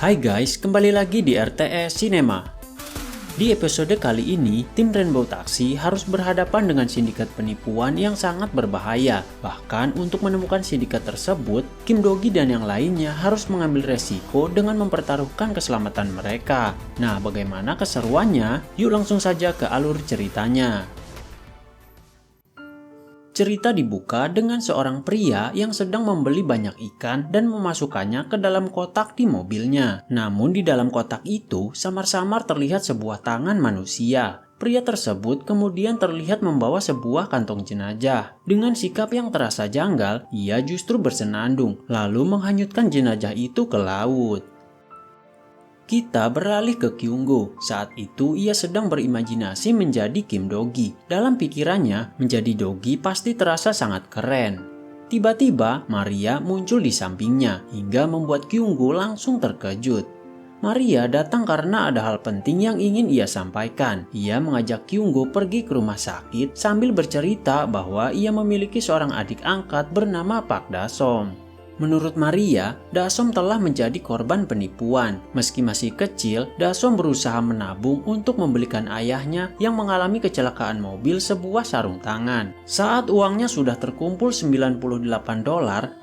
Hai guys, kembali lagi di RTS Cinema. Di episode kali ini, tim Rainbow Taxi harus berhadapan dengan sindikat penipuan yang sangat berbahaya. Bahkan untuk menemukan sindikat tersebut, Kim Dogi dan yang lainnya harus mengambil resiko dengan mempertaruhkan keselamatan mereka. Nah, bagaimana keseruannya? Yuk langsung saja ke alur ceritanya. Cerita dibuka dengan seorang pria yang sedang membeli banyak ikan dan memasukkannya ke dalam kotak di mobilnya. Namun di dalam kotak itu samar-samar terlihat sebuah tangan manusia. Pria tersebut kemudian terlihat membawa sebuah kantong jenazah. Dengan sikap yang terasa janggal, ia justru bersenandung lalu menghanyutkan jenazah itu ke laut. Kita beralih ke Kyunggo. Saat itu ia sedang berimajinasi menjadi Kim Dogi. Dalam pikirannya, menjadi Dogi pasti terasa sangat keren. Tiba-tiba Maria muncul di sampingnya hingga membuat Kyunggo langsung terkejut. Maria datang karena ada hal penting yang ingin ia sampaikan. Ia mengajak Kyunggo pergi ke rumah sakit sambil bercerita bahwa ia memiliki seorang adik angkat bernama Pak Dasom. Menurut Maria, Dasom telah menjadi korban penipuan. Meski masih kecil, Dasom berusaha menabung untuk membelikan ayahnya yang mengalami kecelakaan mobil sebuah sarung tangan. Saat uangnya sudah terkumpul $98,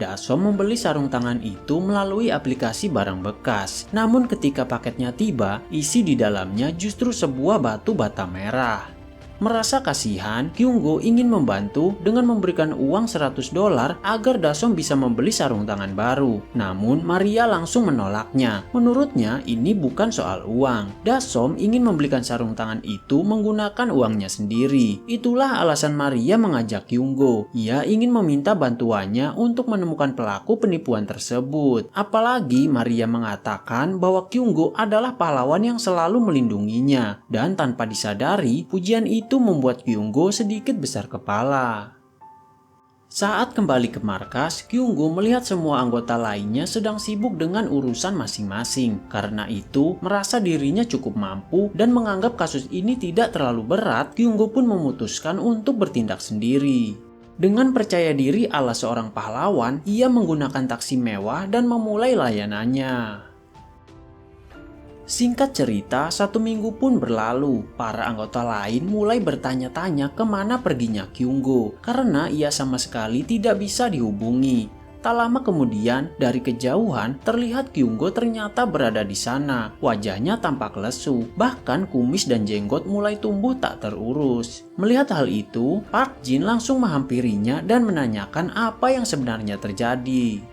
Dasom membeli sarung tangan itu melalui aplikasi barang bekas. Namun ketika paketnya tiba, isi di dalamnya justru sebuah batu bata merah. Merasa kasihan, Kyunggo ingin membantu dengan memberikan uang $100 agar Dasom bisa membeli sarung tangan baru. Namun Maria langsung menolaknya. Menurutnya ini bukan soal uang. Dasom ingin membelikan sarung tangan itu menggunakan uangnya sendiri. Itulah alasan Maria mengajak Kyunggo. Ia ingin meminta bantuannya untuk menemukan pelaku penipuan tersebut. Apalagi Maria mengatakan bahwa Kyunggo adalah pahlawan yang selalu melindunginya. Dan tanpa disadari, pujian itu membuat Kyunggo sedikit besar kepala. Saat kembali ke markas, Kyunggo melihat semua anggota lainnya sedang sibuk dengan urusan masing-masing. Karena itu, merasa dirinya cukup mampu dan menganggap kasus ini tidak terlalu berat, Kyunggo pun memutuskan untuk bertindak sendiri. Dengan percaya diri ala seorang pahlawan, ia menggunakan taksi mewah dan memulai layanannya. Singkat cerita, 1 minggu pun berlalu. Para anggota lain mulai bertanya-tanya kemana perginya Kyunggo, karena ia sama sekali tidak bisa dihubungi. Tak lama kemudian, dari kejauhan, terlihat Kyunggo ternyata berada di sana. Wajahnya tampak lesu, bahkan kumis dan jenggot mulai tumbuh tak terurus. Melihat hal itu, Park Jin langsung menghampirinya dan menanyakan apa yang sebenarnya terjadi.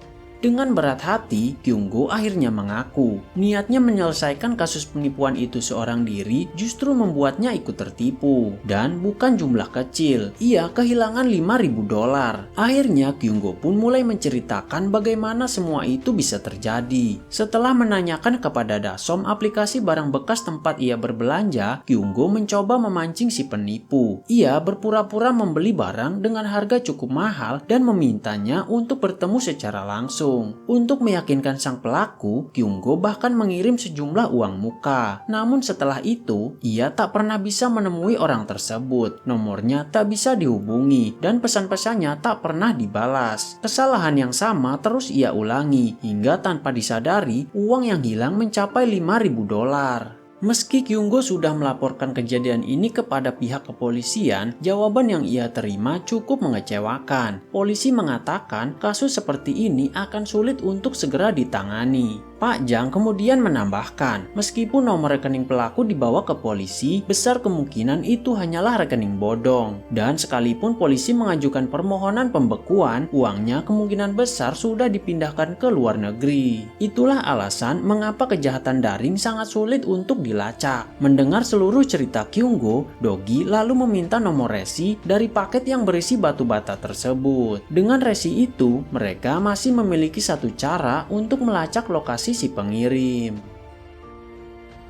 Dengan berat hati, Kyunggo akhirnya mengaku. Niatnya menyelesaikan kasus penipuan itu seorang diri justru membuatnya ikut tertipu. Dan bukan jumlah kecil, ia kehilangan $5.000. Akhirnya Kyunggo pun mulai menceritakan bagaimana semua itu bisa terjadi. Setelah menanyakan kepada Dasom aplikasi barang bekas tempat ia berbelanja, Kyunggo mencoba memancing si penipu. Ia berpura-pura membeli barang dengan harga cukup mahal dan memintanya untuk bertemu secara langsung. Untuk meyakinkan sang pelaku, Kyunggo bahkan mengirim sejumlah uang muka. Namun setelah itu, ia tak pernah bisa menemui orang tersebut. Nomornya tak bisa dihubungi dan pesan-pesannya tak pernah dibalas. Kesalahan yang sama terus ia ulangi hingga tanpa disadari, uang yang hilang mencapai $5.000. Meski Kyunggo sudah melaporkan kejadian ini kepada pihak kepolisian, jawaban yang ia terima cukup mengecewakan. Polisi mengatakan kasus seperti ini akan sulit untuk segera ditangani. Pak Jang kemudian menambahkan, meskipun nomor rekening pelaku dibawa ke polisi, besar kemungkinan itu hanyalah rekening bodong. Dan sekalipun polisi mengajukan permohonan pembekuan, uangnya kemungkinan besar sudah dipindahkan ke luar negeri. Itulah alasan mengapa kejahatan daring sangat sulit untuk dilacak. Mendengar seluruh cerita Kyunggo, Dogi lalu meminta nomor resi dari paket yang berisi batu bata tersebut. Dengan resi itu, mereka masih memiliki satu cara untuk melacak lokasi si pengirim.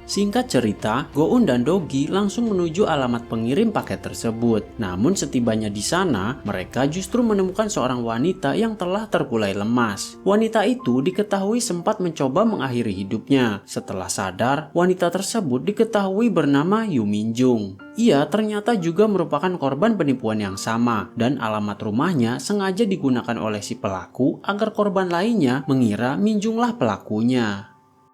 Singkat cerita, Go-eun dan Dogi langsung menuju alamat pengirim paket tersebut. Namun setibanya di sana, mereka justru menemukan seorang wanita yang telah terkulai lemas. Wanita itu diketahui sempat mencoba mengakhiri hidupnya. Setelah sadar, wanita tersebut diketahui bernama Yu Minjung. Ia ternyata juga merupakan korban penipuan yang sama, dan alamat rumahnya sengaja digunakan oleh si pelaku agar korban lainnya mengira Minjunglah pelakunya.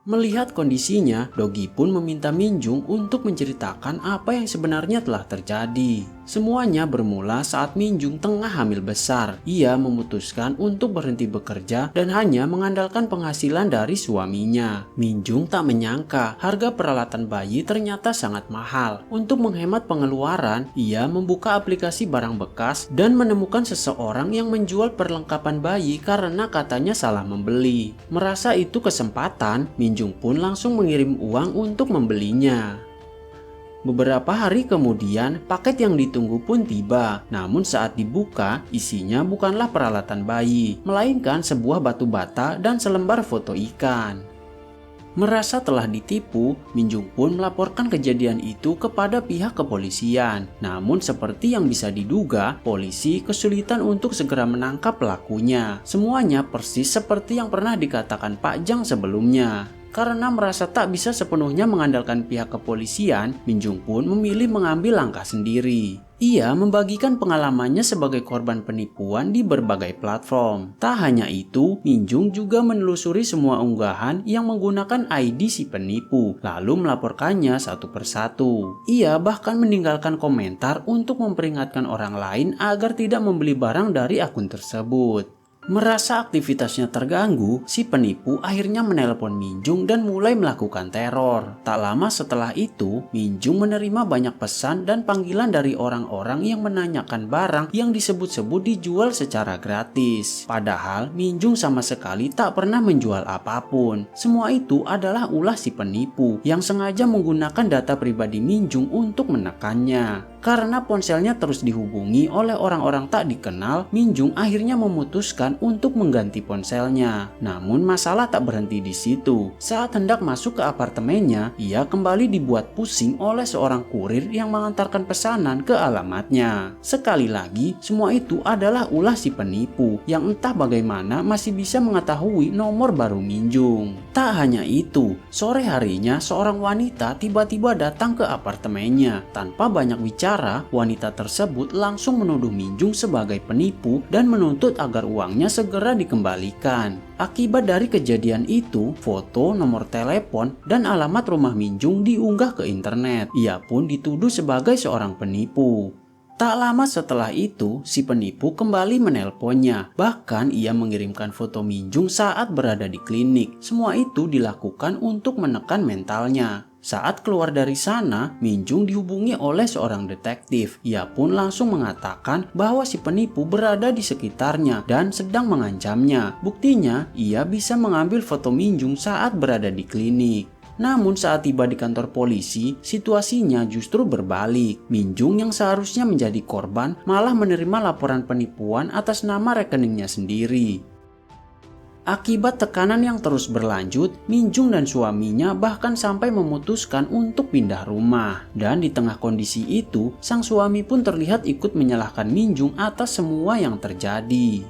Melihat kondisinya, Dogi pun meminta Minjung untuk menceritakan apa yang sebenarnya telah terjadi. Semuanya bermula saat Minjung tengah hamil besar. Ia memutuskan untuk berhenti bekerja dan hanya mengandalkan penghasilan dari suaminya. Minjung tak menyangka harga peralatan bayi ternyata sangat mahal. Untuk menghemat pengeluaran, ia membuka aplikasi barang bekas dan menemukan seseorang yang menjual perlengkapan bayi karena katanya salah membeli. Merasa itu kesempatan, Minjung pun langsung mengirim uang untuk membelinya. Beberapa hari kemudian, paket yang ditunggu pun tiba. Namun saat dibuka, isinya bukanlah peralatan bayi, melainkan sebuah batu bata dan selembar foto ikan. Merasa telah ditipu, Minjung pun melaporkan kejadian itu kepada pihak kepolisian. Namun seperti yang bisa diduga, polisi kesulitan untuk segera menangkap pelakunya. Semuanya persis seperti yang pernah dikatakan Pak Jang sebelumnya. Karena merasa tak bisa sepenuhnya mengandalkan pihak kepolisian, Minjung pun memilih mengambil langkah sendiri. Ia membagikan pengalamannya sebagai korban penipuan di berbagai platform. Tak hanya itu, Minjung juga menelusuri semua unggahan yang menggunakan ID si penipu, lalu melaporkannya satu persatu. Ia bahkan meninggalkan komentar untuk memperingatkan orang lain agar tidak membeli barang dari akun tersebut. Merasa aktivitasnya terganggu, si penipu akhirnya menelpon Minjung dan mulai melakukan teror. Tak lama setelah itu, Minjung menerima banyak pesan dan panggilan dari orang-orang yang menanyakan barang yang disebut-sebut dijual secara gratis. Padahal Minjung sama sekali tak pernah menjual apapun. Semua itu adalah ulah si penipu yang sengaja menggunakan data pribadi Minjung untuk menekannya. Karena ponselnya terus dihubungi oleh orang-orang tak dikenal, Minjung akhirnya memutuskan untuk mengganti ponselnya. Namun masalah tak berhenti di situ. Saat hendak masuk ke apartemennya, ia kembali dibuat pusing oleh seorang kurir yang mengantarkan pesanan ke alamatnya. Sekali lagi, semua itu adalah ulah si penipu yang entah bagaimana masih bisa mengetahui nomor baru Minjung. Tak hanya itu, sore harinya seorang wanita tiba-tiba datang ke apartemennya. Tanpa banyak bicara, wanita tersebut langsung menuduh Minjung sebagai penipu dan menuntut agar uangnya segera dikembalikan. Akibat dari kejadian itu, foto, nomor telepon, dan alamat rumah Minjung diunggah ke internet. Ia pun dituduh sebagai seorang penipu. Tak lama setelah itu, si penipu kembali menelponnya. Bahkan ia mengirimkan foto Minjung saat berada di klinik. Semua itu dilakukan untuk menekan mentalnya. Saat keluar dari sana, Minjung dihubungi oleh seorang detektif. Ia pun langsung mengatakan bahwa si penipu berada di sekitarnya dan sedang mengancamnya. Buktinya, ia bisa mengambil foto Minjung saat berada di klinik. Namun saat tiba di kantor polisi, situasinya justru berbalik. Minjung yang seharusnya menjadi korban malah menerima laporan penipuan atas nama rekeningnya sendiri. Akibat tekanan yang terus berlanjut, Minjung dan suaminya bahkan sampai memutuskan untuk pindah rumah. Dan di tengah kondisi itu, sang suami pun terlihat ikut menyalahkan Minjung atas semua yang terjadi.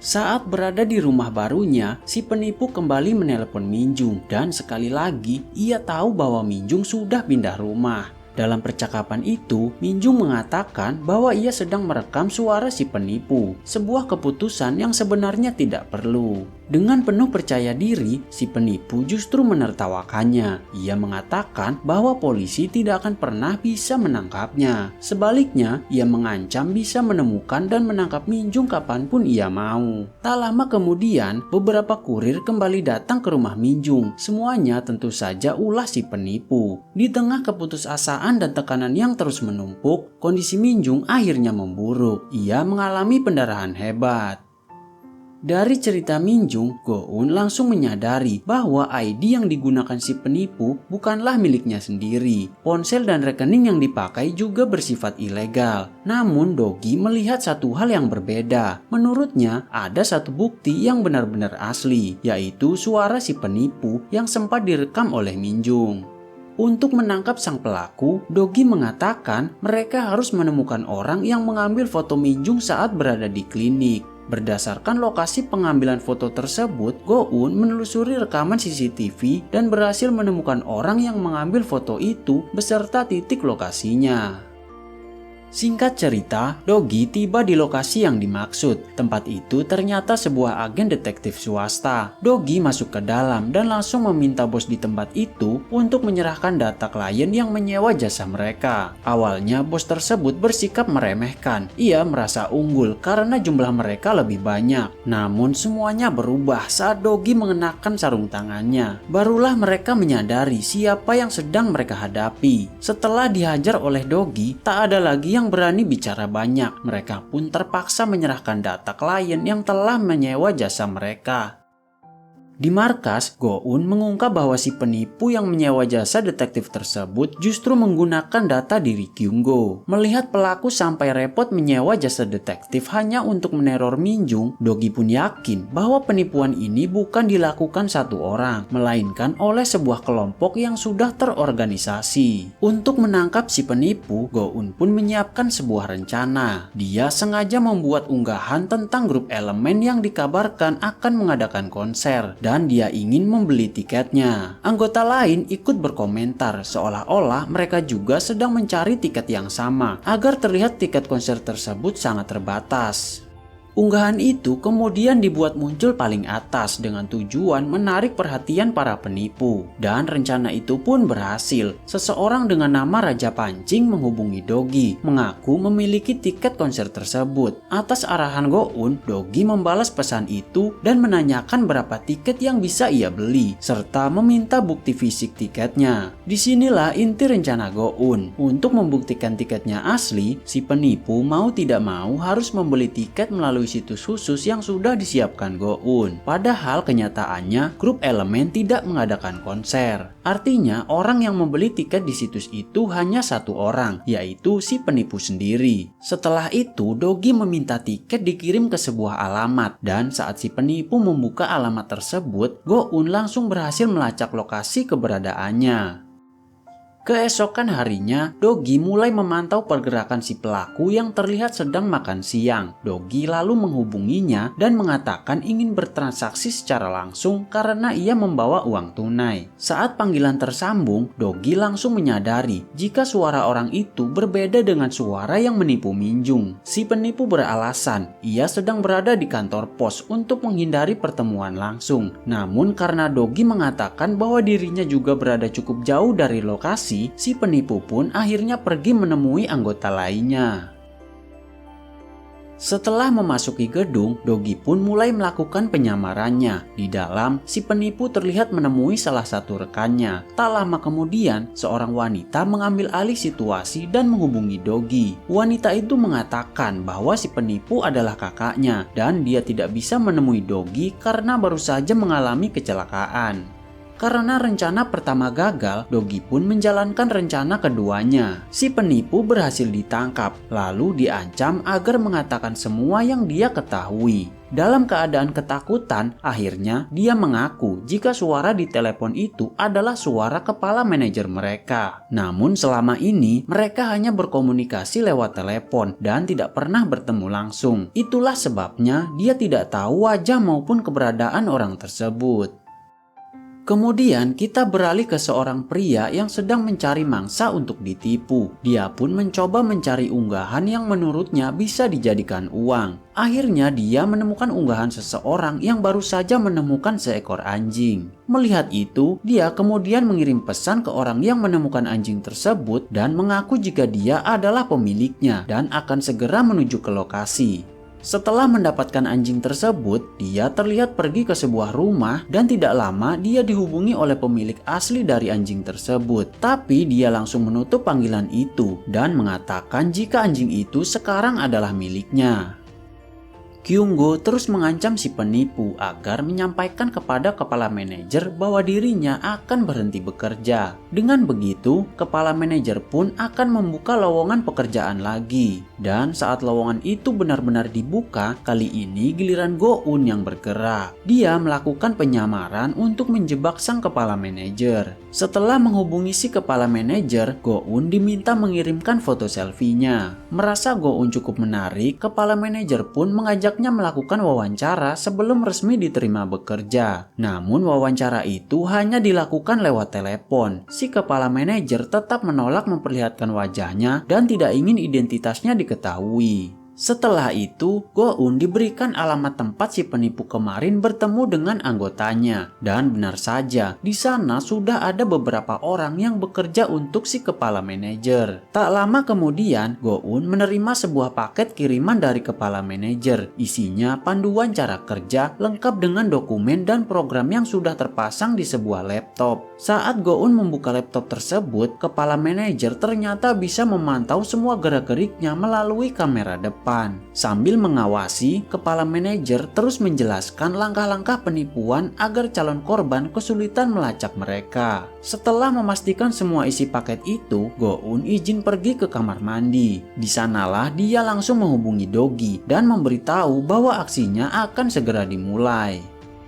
Saat berada di rumah barunya, si penipu kembali menelpon Minjung dan sekali lagi ia tahu bahwa Minjung sudah pindah rumah. Dalam percakapan itu, Minjung mengatakan bahwa ia sedang merekam suara si penipu, sebuah keputusan yang sebenarnya tidak perlu. Dengan penuh percaya diri, si penipu justru menertawakannya. Ia mengatakan bahwa polisi tidak akan pernah bisa menangkapnya. Sebaliknya, ia mengancam bisa menemukan dan menangkap Minjung kapanpun ia mau. Tak lama kemudian, beberapa kurir kembali datang ke rumah Minjung. Semuanya tentu saja ulah si penipu. Di tengah keputusasaan dan tekanan yang terus menumpuk, kondisi Minjung akhirnya memburuk. Ia mengalami pendarahan hebat. Dari cerita Minjung, Go-eun langsung menyadari bahwa ID yang digunakan si penipu bukanlah miliknya sendiri. Ponsel dan rekening yang dipakai juga bersifat ilegal. Namun Dogi melihat satu hal yang berbeda. Menurutnya ada satu bukti yang benar-benar asli, yaitu suara si penipu yang sempat direkam oleh Minjung. Untuk menangkap sang pelaku, Dogi mengatakan mereka harus menemukan orang yang mengambil foto Minjung saat berada di klinik. Berdasarkan lokasi pengambilan foto tersebut, Go-eun menelusuri rekaman CCTV dan berhasil menemukan orang yang mengambil foto itu beserta titik lokasinya. Singkat cerita, Dogi tiba di lokasi yang dimaksud. Tempat itu ternyata sebuah agen detektif swasta. Dogi masuk ke dalam dan langsung meminta bos di tempat itu untuk menyerahkan data klien yang menyewa jasa mereka. Awalnya bos tersebut bersikap meremehkan. Ia merasa unggul karena jumlah mereka lebih banyak. Namun semuanya berubah saat Dogi mengenakan sarung tangannya. Barulah mereka menyadari siapa yang sedang mereka hadapi. Setelah dihajar oleh Dogi, tak ada lagi yang berani bicara banyak. Mereka pun terpaksa menyerahkan data klien yang telah menyewa jasa mereka. Di markas, Go-eun mengungkap bahwa si penipu yang menyewa jasa detektif tersebut justru menggunakan data diri Kyung-go. Melihat pelaku sampai repot menyewa jasa detektif hanya untuk meneror Minjung, Dogi pun yakin bahwa penipuan ini bukan dilakukan satu orang, melainkan oleh sebuah kelompok yang sudah terorganisasi. Untuk menangkap si penipu, Go-eun pun menyiapkan sebuah rencana. Dia sengaja membuat unggahan tentang grup elemen yang dikabarkan akan mengadakan konser, dan dia ingin membeli tiketnya. Anggota lain ikut berkomentar seolah-olah mereka juga sedang mencari tiket yang sama agar terlihat tiket konser tersebut sangat terbatas. Unggahan itu kemudian dibuat muncul paling atas dengan tujuan menarik perhatian para penipu. Dan rencana itu pun berhasil. Seseorang dengan nama Raja Pancing menghubungi Dogi, mengaku memiliki tiket konser tersebut. Atas arahan Go-eun, Dogi membalas pesan itu dan menanyakan berapa tiket yang bisa ia beli, serta meminta bukti fisik tiketnya. Disinilah inti rencana Go-eun. Untuk membuktikan tiketnya asli, si penipu mau tidak mau harus membeli tiket melalui situs khusus yang sudah disiapkan Go-eun. Padahal kenyataannya grup elemen tidak mengadakan konser. Artinya orang yang membeli tiket di situs itu hanya satu orang, yaitu si penipu sendiri. Setelah itu Dogi meminta tiket dikirim ke sebuah alamat, dan saat si penipu membuka alamat tersebut, Go-eun langsung berhasil melacak lokasi keberadaannya. Keesokan harinya, Dogi mulai memantau pergerakan si pelaku yang terlihat sedang makan siang. Dogi lalu menghubunginya dan mengatakan ingin bertransaksi secara langsung karena ia membawa uang tunai. Saat panggilan tersambung, Dogi langsung menyadari jika suara orang itu berbeda dengan suara yang menipu Minjung. Si penipu beralasan ia sedang berada di kantor pos untuk menghindari pertemuan langsung. Namun karena Dogi mengatakan bahwa dirinya juga berada cukup jauh dari lokasi, si penipu pun akhirnya pergi menemui anggota lainnya. Setelah memasuki gedung, Dogi pun mulai melakukan penyamarannya. Di dalam, si penipu terlihat menemui salah satu rekannya. Tak lama kemudian, seorang wanita mengambil alih situasi dan menghubungi Dogi. Wanita itu mengatakan bahwa si penipu adalah kakaknya dan dia tidak bisa menemui Dogi karena baru saja mengalami kecelakaan. Karena rencana pertama gagal, Dogi pun menjalankan rencana keduanya. Si penipu berhasil ditangkap, lalu diancam agar mengatakan semua yang dia ketahui. Dalam keadaan ketakutan, akhirnya dia mengaku jika suara di telepon itu adalah suara kepala manajer mereka. Namun selama ini, mereka hanya berkomunikasi lewat telepon dan tidak pernah bertemu langsung. Itulah sebabnya dia tidak tahu wajah maupun keberadaan orang tersebut. Kemudian kita beralih ke seorang pria yang sedang mencari mangsa untuk ditipu. Dia pun mencoba mencari unggahan yang menurutnya bisa dijadikan uang. Akhirnya dia menemukan unggahan seseorang yang baru saja menemukan seekor anjing. Melihat itu, dia kemudian mengirim pesan ke orang yang menemukan anjing tersebut dan mengaku jika dia adalah pemiliknya dan akan segera menuju ke lokasi. Setelah mendapatkan anjing tersebut, dia terlihat pergi ke sebuah rumah dan tidak lama dia dihubungi oleh pemilik asli dari anjing tersebut. Tapi dia langsung menutup panggilan itu dan mengatakan jika anjing itu sekarang adalah miliknya. Kyung-go terus mengancam si penipu agar menyampaikan kepada kepala manajer bahwa dirinya akan berhenti bekerja. Dengan begitu, kepala manajer pun akan membuka lowongan pekerjaan lagi. Dan saat lowongan itu benar-benar dibuka, kali ini giliran Go-eun yang bergerak. Dia melakukan penyamaran untuk menjebak sang kepala manajer. Setelah menghubungi si kepala manajer, Go-un diminta mengirimkan foto selfie-nya. Merasa Go-un cukup menarik, kepala manajer pun mengajaknya melakukan wawancara sebelum resmi diterima bekerja. Namun wawancara itu hanya dilakukan lewat telepon. Si kepala manajer tetap menolak memperlihatkan wajahnya dan tidak ingin identitasnya diketahui. Setelah itu, Go-un diberikan alamat tempat si penipu kemarin bertemu dengan anggotanya. Dan benar saja, di sana sudah ada beberapa orang yang bekerja untuk si kepala manajer. Tak lama kemudian, Go-un menerima sebuah paket kiriman dari kepala manajer. Isinya panduan cara kerja lengkap dengan dokumen dan program yang sudah terpasang di sebuah laptop. Saat Go-un membuka laptop tersebut, kepala manajer ternyata bisa memantau semua gerak-geriknya melalui kamera depan. Sambil mengawasi, kepala manajer terus menjelaskan langkah-langkah penipuan agar calon korban kesulitan melacak mereka. Setelah memastikan semua isi paket itu, Go-un izin pergi ke kamar mandi. Di sanalah dia langsung menghubungi Dogi dan memberitahu bahwa aksinya akan segera dimulai.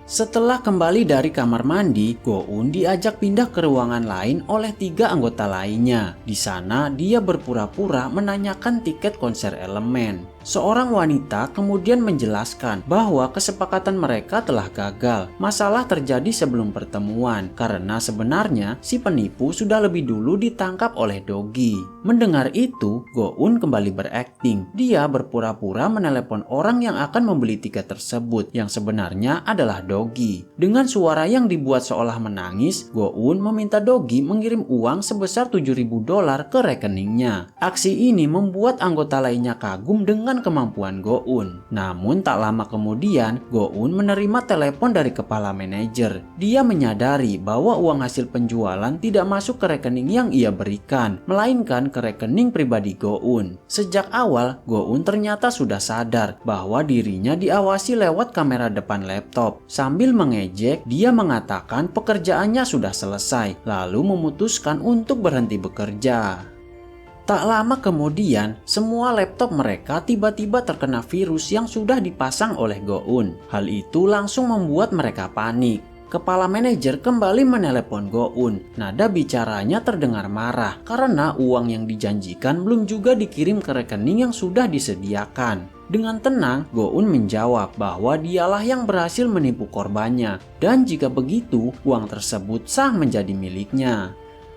Setelah kembali dari kamar mandi, Go-un diajak pindah ke ruangan lain oleh 3 anggota lainnya. Di sana, dia berpura-pura menanyakan tiket konser Elemen. Seorang wanita kemudian menjelaskan bahwa kesepakatan mereka telah gagal. Masalah terjadi sebelum pertemuan karena sebenarnya si penipu sudah lebih dulu ditangkap oleh Dogi. Mendengar itu, Go-un kembali berakting. Dia berpura-pura menelepon orang yang akan membeli tiket tersebut yang sebenarnya adalah Dogi. Dengan suara yang dibuat seolah menangis, Go-un meminta Dogi mengirim uang sebesar $7.000 ke rekeningnya. Aksi ini membuat anggota lainnya kagum dengan kemampuan Go-un. Namun tak lama kemudian, Go-un menerima telepon dari kepala manajer. Dia menyadari bahwa uang hasil penjualan tidak masuk ke rekening yang ia berikan, melainkan ke rekening pribadi Go-un. Sejak awal, Go-un ternyata sudah sadar bahwa dirinya diawasi lewat kamera depan laptop. Sambil mengejek, dia mengatakan pekerjaannya sudah selesai, lalu memutuskan untuk berhenti bekerja. Tak lama kemudian, semua laptop mereka tiba-tiba terkena virus yang sudah dipasang oleh Go-un. Hal itu langsung membuat mereka panik. Kepala manajer kembali menelepon Go-un. Nada bicaranya terdengar marah karena uang yang dijanjikan belum juga dikirim ke rekening yang sudah disediakan. Dengan tenang, Go-un menjawab bahwa dialah yang berhasil menipu korbannya, dan jika begitu, uang tersebut sah menjadi miliknya.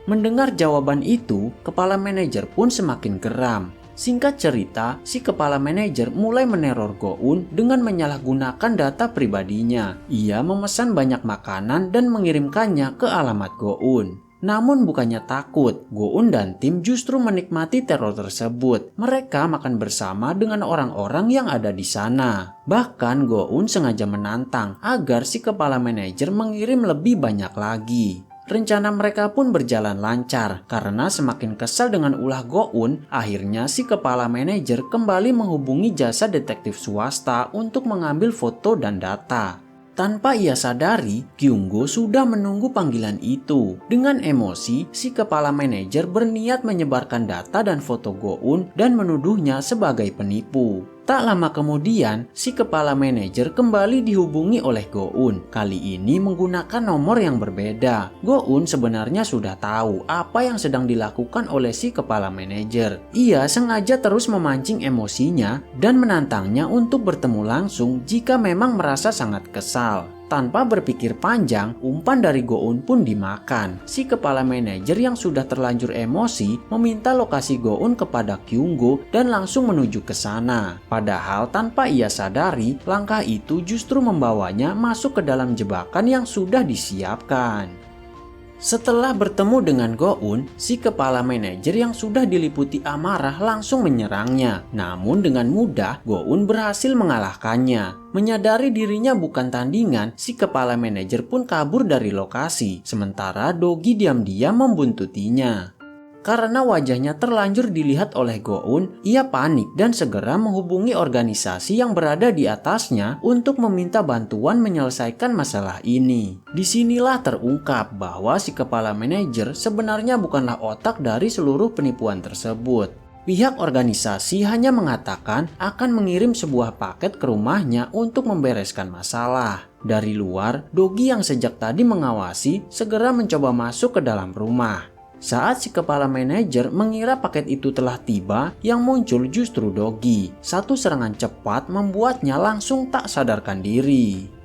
Mendengar jawaban itu, kepala manajer pun semakin geram. Singkat cerita, si kepala manajer mulai meneror Go-un dengan menyalahgunakan data pribadinya. Ia memesan banyak makanan dan mengirimkannya ke alamat Go-un. Namun bukannya takut, Go-un dan tim justru menikmati teror tersebut. Mereka makan bersama dengan orang-orang yang ada di sana. Bahkan Go-un sengaja menantang agar si kepala manajer mengirim lebih banyak lagi. Rencana mereka pun berjalan lancar karena semakin kesal dengan ulah Go-un, akhirnya si kepala manajer kembali menghubungi jasa detektif swasta untuk mengambil foto dan data. Tanpa ia sadari, Kyunggo sudah menunggu panggilan itu. Dengan emosi, si kepala manajer berniat menyebarkan data dan foto Go-un dan menuduhnya sebagai penipu. Tak lama kemudian, si kepala manajer kembali dihubungi oleh Go-un. Kali ini menggunakan nomor yang berbeda. Go-un sebenarnya sudah tahu apa yang sedang dilakukan oleh si kepala manajer. Ia sengaja terus memancing emosinya dan menantangnya untuk bertemu langsung jika memang merasa sangat kesal. Tanpa berpikir panjang, umpan dari Go-un pun dimakan. Si kepala manajer yang sudah terlanjur emosi meminta lokasi Go-un kepada Kyunggo dan langsung menuju ke sana. Padahal tanpa ia sadari, langkah itu justru membawanya masuk ke dalam jebakan yang sudah disiapkan. Setelah bertemu dengan Go-un, si kepala manajer yang sudah diliputi amarah langsung menyerangnya. Namun dengan mudah, Go-un berhasil mengalahkannya. Menyadari dirinya bukan tandingan, si kepala manajer pun kabur dari lokasi. Sementara Dogi diam-diam membuntutinya. Karena wajahnya terlanjur dilihat oleh Go-un, ia panik dan segera menghubungi organisasi yang berada di atasnya untuk meminta bantuan menyelesaikan masalah ini. Disinilah terungkap bahwa si kepala manajer sebenarnya bukanlah otak dari seluruh penipuan tersebut. Pihak organisasi hanya mengatakan akan mengirim sebuah paket ke rumahnya untuk membereskan masalah. Dari luar, Dogi yang sejak tadi mengawasi segera mencoba masuk ke dalam rumah. Saat si kepala manajer mengira paket itu telah tiba, yang muncul justru Dogi. Satu serangan cepat membuatnya langsung tak sadarkan diri.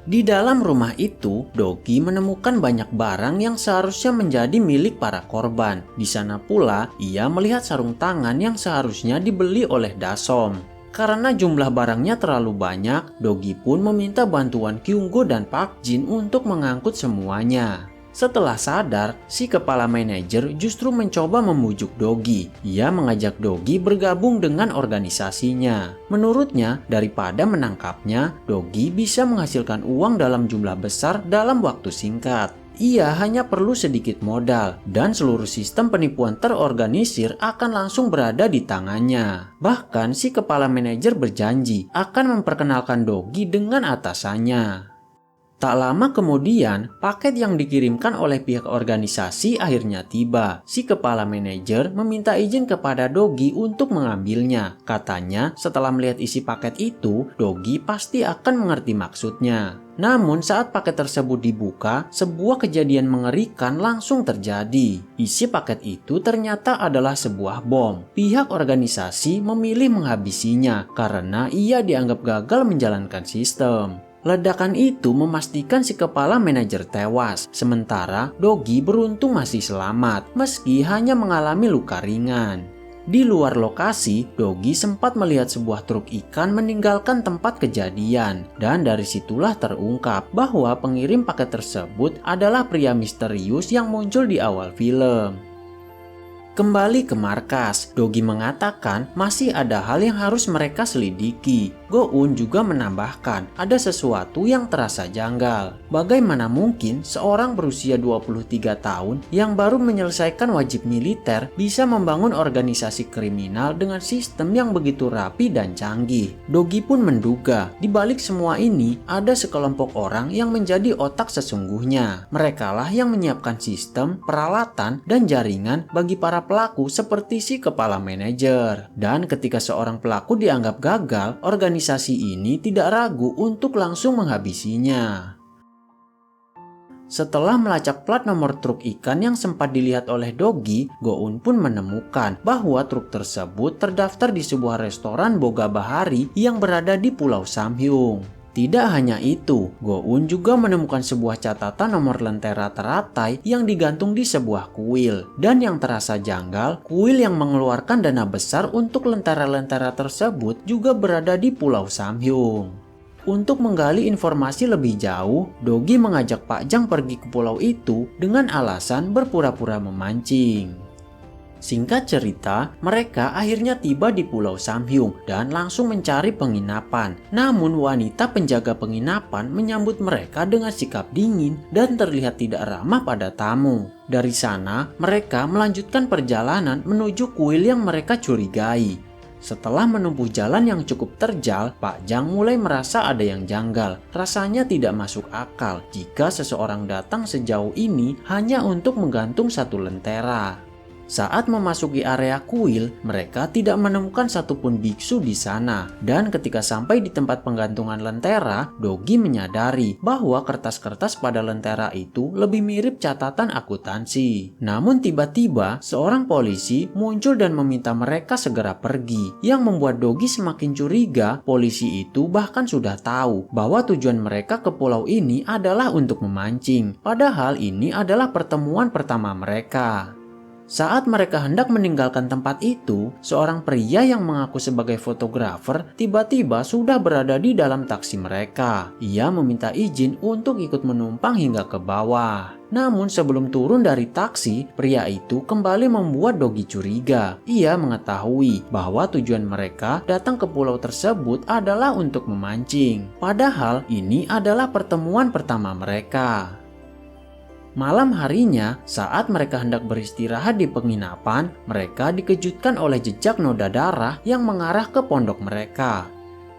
Di dalam rumah itu, Dogi menemukan banyak barang yang seharusnya menjadi milik para korban. Di sana pula, ia melihat sarung tangan yang seharusnya dibeli oleh Dasom. Karena jumlah barangnya terlalu banyak, Dogi pun meminta bantuan Kyunggo dan Park Jin untuk mengangkut semuanya. Setelah sadar, si kepala manajer justru mencoba membujuk Dogi. Ia mengajak Dogi bergabung dengan organisasinya. Menurutnya, daripada menangkapnya, Dogi bisa menghasilkan uang dalam jumlah besar dalam waktu singkat. Ia hanya perlu sedikit modal, dan seluruh sistem penipuan terorganisir akan langsung berada di tangannya. Bahkan, si kepala manajer berjanji akan memperkenalkan Dogi dengan atasannya. Tak lama kemudian, paket yang dikirimkan oleh pihak organisasi akhirnya tiba. Si kepala manajer meminta izin kepada Dogi untuk mengambilnya. Katanya, setelah melihat isi paket itu, Dogi pasti akan mengerti maksudnya. Namun saat paket tersebut dibuka, sebuah kejadian mengerikan langsung terjadi. Isi paket itu ternyata adalah sebuah bom. Pihak organisasi memilih menghabisinya karena ia dianggap gagal menjalankan sistem. Ledakan itu memastikan si kepala manajer tewas, sementara Dogi beruntung masih selamat, meski hanya mengalami luka ringan. Di luar lokasi, Dogi sempat melihat sebuah truk ikan meninggalkan tempat kejadian, dan dari situlah terungkap bahwa pengirim paket tersebut adalah pria misterius yang muncul di awal film. Kembali ke markas, Dogi mengatakan masih ada hal yang harus mereka selidiki. Go-eun juga menambahkan ada sesuatu yang terasa janggal. Bagaimana mungkin seorang berusia 23 tahun yang baru menyelesaikan wajib militer bisa membangun organisasi kriminal dengan sistem yang begitu rapi dan canggih. Dogi pun menduga di balik semua ini ada sekelompok orang yang menjadi otak sesungguhnya. Merekalah yang menyiapkan sistem, peralatan, dan jaringan bagi para pelaku seperti si kepala manajer. Dan ketika seorang pelaku dianggap gagal, organisasi ini tidak ragu untuk langsung menghabisinya. Setelah melacak plat nomor truk ikan yang sempat dilihat oleh Dogi, Go-eun pun menemukan bahwa truk tersebut terdaftar di sebuah restoran Boga Bahari yang berada di Pulau Samhyung. Tidak hanya itu, Go-eun juga menemukan sebuah catatan nomor lentera teratai yang digantung di sebuah kuil. Dan yang terasa janggal, kuil yang mengeluarkan dana besar untuk lentera-lentera tersebut juga berada di Pulau Samhyung. Untuk menggali informasi lebih jauh, Dogi mengajak Pak Jang pergi ke pulau itu dengan alasan berpura-pura memancing. Singkat cerita, mereka akhirnya tiba di Pulau Samhyung dan langsung mencari penginapan. Namun wanita penjaga penginapan menyambut mereka dengan sikap dingin dan terlihat tidak ramah pada tamu. Dari sana, mereka melanjutkan perjalanan menuju kuil yang mereka curigai. Setelah menempuh jalan yang cukup terjal, Pak Jang mulai merasa ada yang janggal. Rasanya tidak masuk akal jika seseorang datang sejauh ini hanya untuk menggantung satu lentera. Saat memasuki area kuil, mereka tidak menemukan satupun biksu di sana. Dan ketika sampai di tempat penggantungan lentera, Dogi menyadari bahwa kertas-kertas pada lentera itu lebih mirip catatan akuntansi. Namun tiba-tiba, seorang polisi muncul dan meminta mereka segera pergi. Yang membuat Dogi semakin curiga, polisi itu bahkan sudah tahu bahwa tujuan mereka ke pulau ini adalah untuk memancing. Padahal ini adalah pertemuan pertama mereka. Saat mereka hendak meninggalkan tempat itu, seorang pria yang mengaku sebagai fotografer tiba-tiba sudah berada di dalam taksi mereka. Ia meminta izin untuk ikut menumpang hingga ke bawah. Namun sebelum turun dari taksi, pria itu kembali membuat Dogi curiga. Ia mengetahui bahwa tujuan mereka datang ke pulau tersebut adalah untuk memancing. Padahal ini adalah pertemuan pertama mereka. Malam harinya, saat mereka hendak beristirahat di penginapan, mereka dikejutkan oleh jejak noda darah yang mengarah ke pondok mereka.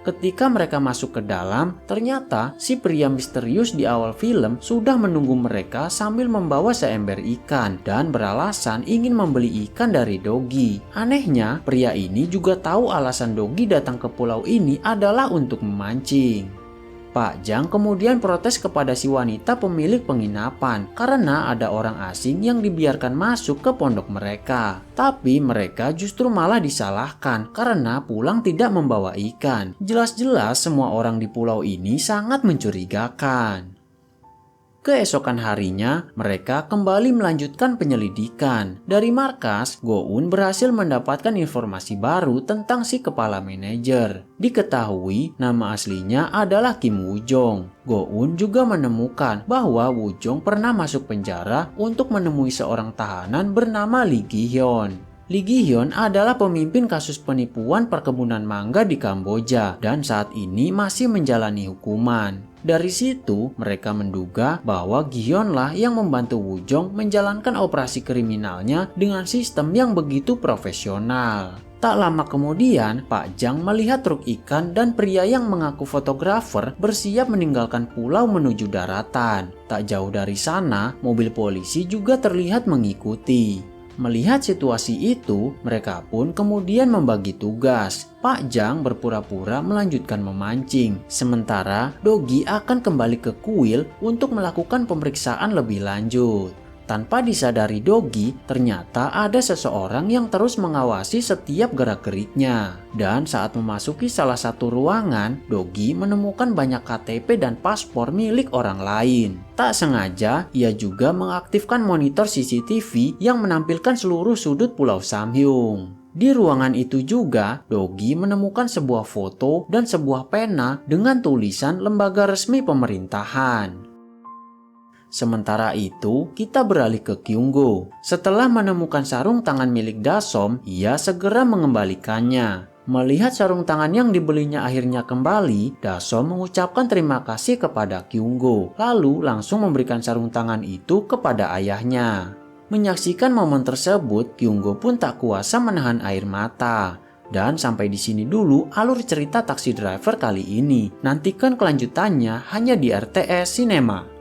Ketika mereka masuk ke dalam, ternyata si pria misterius di awal film sudah menunggu mereka sambil membawa seember ikan dan beralasan ingin membeli ikan dari Dogi. Anehnya, pria ini juga tahu alasan Dogi datang ke pulau ini adalah untuk memancing. Pak Jang kemudian protes kepada si wanita pemilik penginapan karena ada orang asing yang dibiarkan masuk ke pondok mereka. Tapi mereka justru malah disalahkan karena pulang tidak membawa ikan. Jelas-jelas semua orang di pulau ini sangat mencurigakan. Keesokan harinya, mereka kembali melanjutkan penyelidikan. Dari markas, Go-eun berhasil mendapatkan informasi baru tentang si kepala manajer. Diketahui nama aslinya adalah Kim Woo-jong. Go-eun juga menemukan bahwa Woo-jong pernah masuk penjara untuk menemui seorang tahanan bernama Lee Gi-hyun. Lee Gi-hyun adalah pemimpin kasus penipuan perkebunan mangga di Kamboja dan saat ini masih menjalani hukuman. Dari situ, mereka menduga bahwa Gi-hyunlah yang membantu Woo-jong menjalankan operasi kriminalnya dengan sistem yang begitu profesional. Tak lama kemudian, Pak Jang melihat truk ikan dan pria yang mengaku fotografer bersiap meninggalkan pulau menuju daratan. Tak jauh dari sana, mobil polisi juga terlihat mengikuti. Melihat situasi itu, mereka pun kemudian membagi tugas. Pak Jang berpura-pura melanjutkan memancing, sementara Dogi akan kembali ke kuil untuk melakukan pemeriksaan lebih lanjut. Tanpa disadari Dogi, ternyata ada seseorang yang terus mengawasi setiap gerak-geriknya. Dan saat memasuki salah satu ruangan, Dogi menemukan banyak KTP dan paspor milik orang lain. Tak sengaja, ia juga mengaktifkan monitor CCTV yang menampilkan seluruh sudut Pulau Samhyung. Di ruangan itu juga, Dogi menemukan sebuah foto dan sebuah pena dengan tulisan lembaga resmi pemerintahan. Sementara itu, kita beralih ke Kyunggo. Setelah menemukan sarung tangan milik Dasom, ia segera mengembalikannya. Melihat sarung tangan yang dibelinya akhirnya kembali, Dasom mengucapkan terima kasih kepada Kyunggo, lalu langsung memberikan sarung tangan itu kepada ayahnya. Menyaksikan momen tersebut, Kyunggo pun tak kuasa menahan air mata. Dan sampai di sini dulu alur cerita Taxi Driver kali ini. Nantikan kelanjutannya hanya di RTS Cinema.